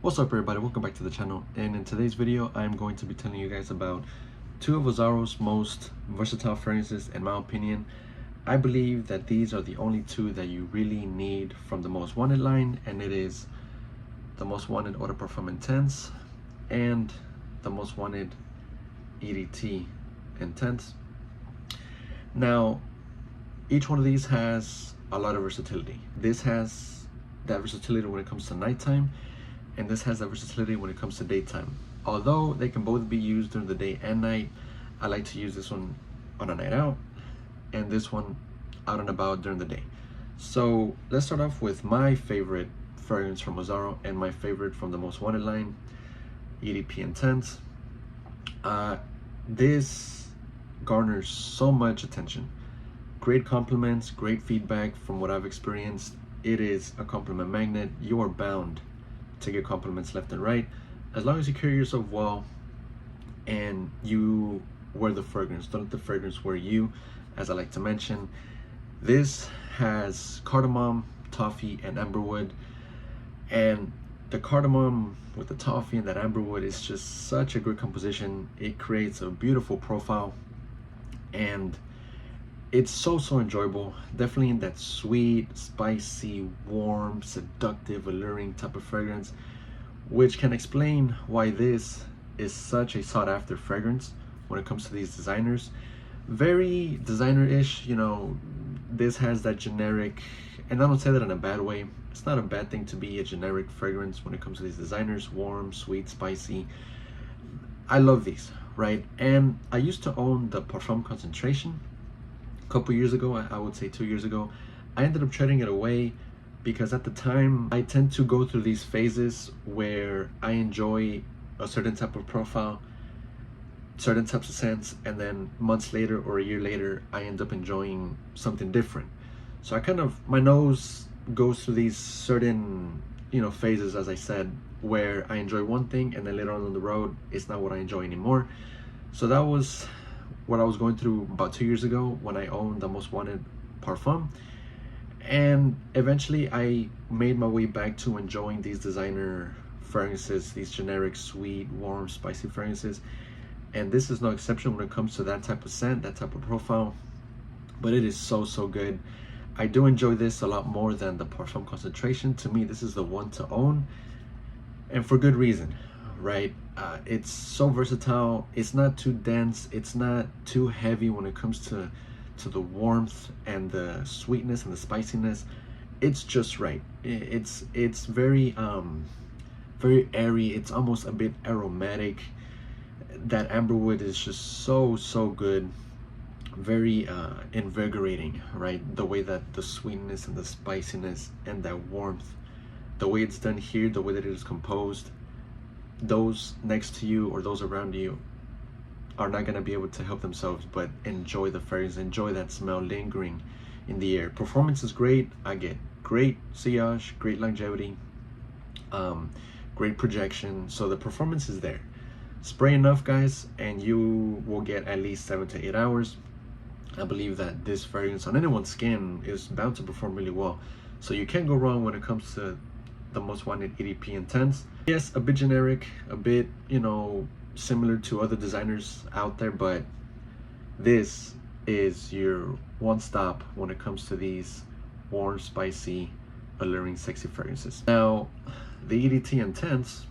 What's up everybody, welcome back to the channel, and in today's video I'm going to be telling you guys about two of Azzaro's most versatile fragrances. In my opinion, I believe that these are the only two that you really need from the Most Wanted line, and it is the Most Wanted Eau de Parfum Intense and the Most Wanted EDT Intense. Now, each one of these has a lot of versatility. This has that versatility when it comes to nighttime, and this has that versatility when it comes to daytime. Although they can both be used during the day and night, I like to use this one on a night out and this one out and about during the day. So let's start off with my favorite fragrance from Azzaro and my favorite from the Most Wanted line, EDP Intense. This garners so much attention. Great compliments, great feedback from what I've experienced. It is a compliment magnet. You are bound to get compliments left and right, as long as you carry yourself well and you wear the fragrance. Don't let the fragrance wear you, as I like to mention. This has cardamom, toffee, and amberwood, and the cardamom with the toffee and that amberwood is just such a good composition. It creates a beautiful profile, and it's so enjoyable. Definitely in that sweet, spicy, warm, seductive, alluring type of fragrance, which can explain why this is such a sought after fragrance when it comes to these designers. Very designer-ish, you know. This has that generic, and I don't say that in a bad way. It's not a bad thing to be a generic fragrance when it comes to these designers. Warm, sweet, spicy. I love these, right? And I used to own the Parfum Concentration couple years ago. I would say 2 years ago. I ended up trading it away because at the time I tend to go through these phases where I enjoy a certain type of profile, certain types of scents, and then months later or a year later I end up enjoying something different. So I kind of, my nose goes through these certain, you know, phases, as I said, where I enjoy one thing and then later on the road it's not what I enjoy anymore. So that was what I was going through about 2 years ago when I owned the Most Wanted Parfum, and eventually I made my way back to enjoying these designer fragrances, these generic, sweet, warm, spicy fragrances, and this is no exception when it comes to that type of scent, that type of profile. But it is so good. I do enjoy this a lot more than the Parfum Concentration. To me, this is the one to own, and for good reason, right? It's so versatile. It's not too dense, it's not too heavy when it comes to the warmth and the sweetness and the spiciness. It's just right. It's very very airy. It's almost a bit aromatic. That amberwood is just so good. Very invigorating, right? The way that the sweetness and the spiciness and that warmth, the way it's done here, the way that it is composed, those next to you or those around you are not going to be able to help themselves but enjoy the fragrance, enjoy that smell lingering in the air. Performance is great. I get great sillage, great longevity, great projection. So the performance is there. Spray enough, guys, and you will get at least 7 to 8 hours. I believe that this fragrance on anyone's skin is bound to perform really well. So you can't go wrong when it comes to the Most Wanted EDP Intense. Yes, a bit generic, a bit, you know, similar to other designers out there, but this is your one stop when it comes to these warm, spicy, alluring, sexy fragrances. Now, the EDT Intense,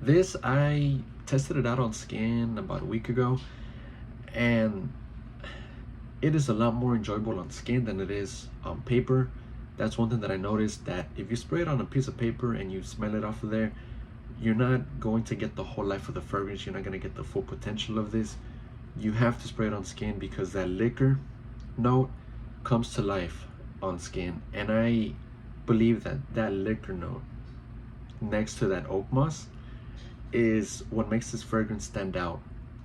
this, I tested it out on skin about a week ago, and it is a lot more enjoyable on skin than it is on paper. That's one thing that I noticed, that if you spray it on a piece of paper and you smell it off of there, you're not going to get the whole life of the fragrance. You're not going to get the full potential of this. You have to spray it on skin because that liquor note comes to life on skin, and I believe that that liquor note next to that oak moss is what makes this fragrance stand out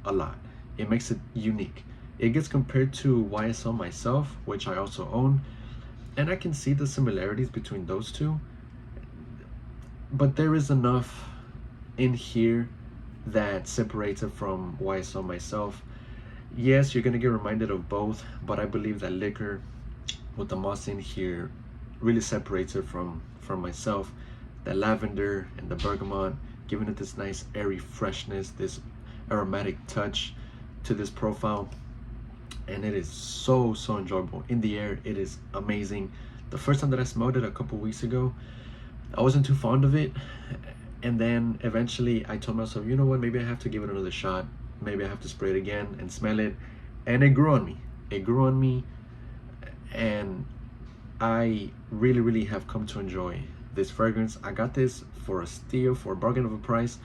a lot. It makes it unique. It gets compared to YSL Myself, which I also own, and I can see the similarities between those two, but there is enough in here that separates it from YSL Myself. Yes, you're gonna get reminded of both, but I believe that liquor with the moss in here really separates it from myself. the lavender and the bergamot, giving it this nice airy freshness, this aromatic touch to this profile. And it is so enjoyable. In the air, it is amazing. The first time that I smelled it a couple weeks ago, I wasn't too fond of it. And then eventually I told myself, you know what, maybe I have to give it another shot. Maybe I have to spray it again and smell it. And it grew on me. It grew on me. And I really have come to enjoy this fragrance. I got this for a steal, for a bargain of a price.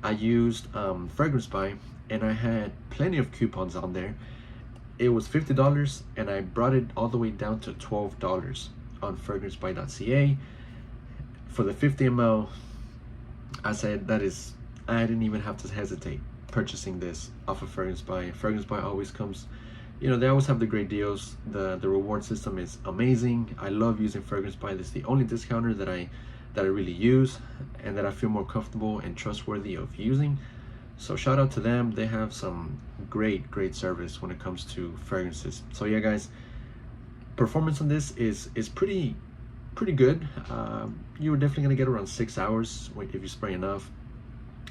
I used Fragrance Buy, and I had plenty of coupons on there. It was $50, and I brought it all the way down to $12 on fragrancebuy.ca. For the 50 ml, I said I didn't even have to hesitate purchasing this off of Fragrance Buy. Fragrance Buy always comes, you know, they always have the great deals. The reward system is amazing. I love using Fragrance Buy. This is the only discounter that I really use and that I feel more comfortable and trustworthy of using. So shout out to them. They have some great service when it comes to fragrances. So yeah, guys, performance on this is pretty good. You're definitely gonna get around 6 hours if you spray enough,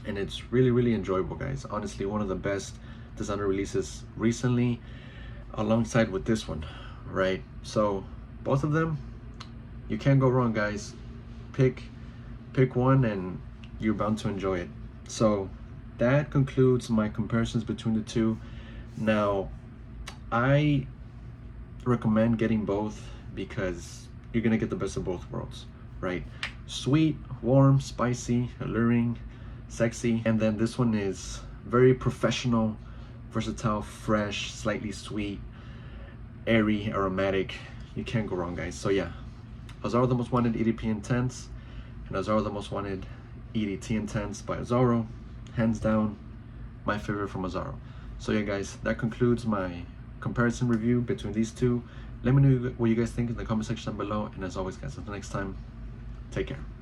and it's really enjoyable, guys. Honestly, one of the best designer releases recently, alongside with this one, right? So both of them, you can't go wrong, guys. Pick one and you're bound to enjoy it. So that concludes my comparisons between the two. Now, I recommend getting both because you're gonna get the best of both worlds, right? Sweet, warm, spicy, alluring, sexy. And then this one is very professional, versatile, fresh, slightly sweet, airy, aromatic. You can't go wrong, guys. So yeah, Azzaro the Most Wanted EDP Intense and Azzaro the Most Wanted EDT Intense by Azzaro. Hands down, my favorite from Azzaro. So yeah, guys, that concludes my comparison review between these two. Let me know what you guys think in the comment section down below. And as always, guys, until next time, take care.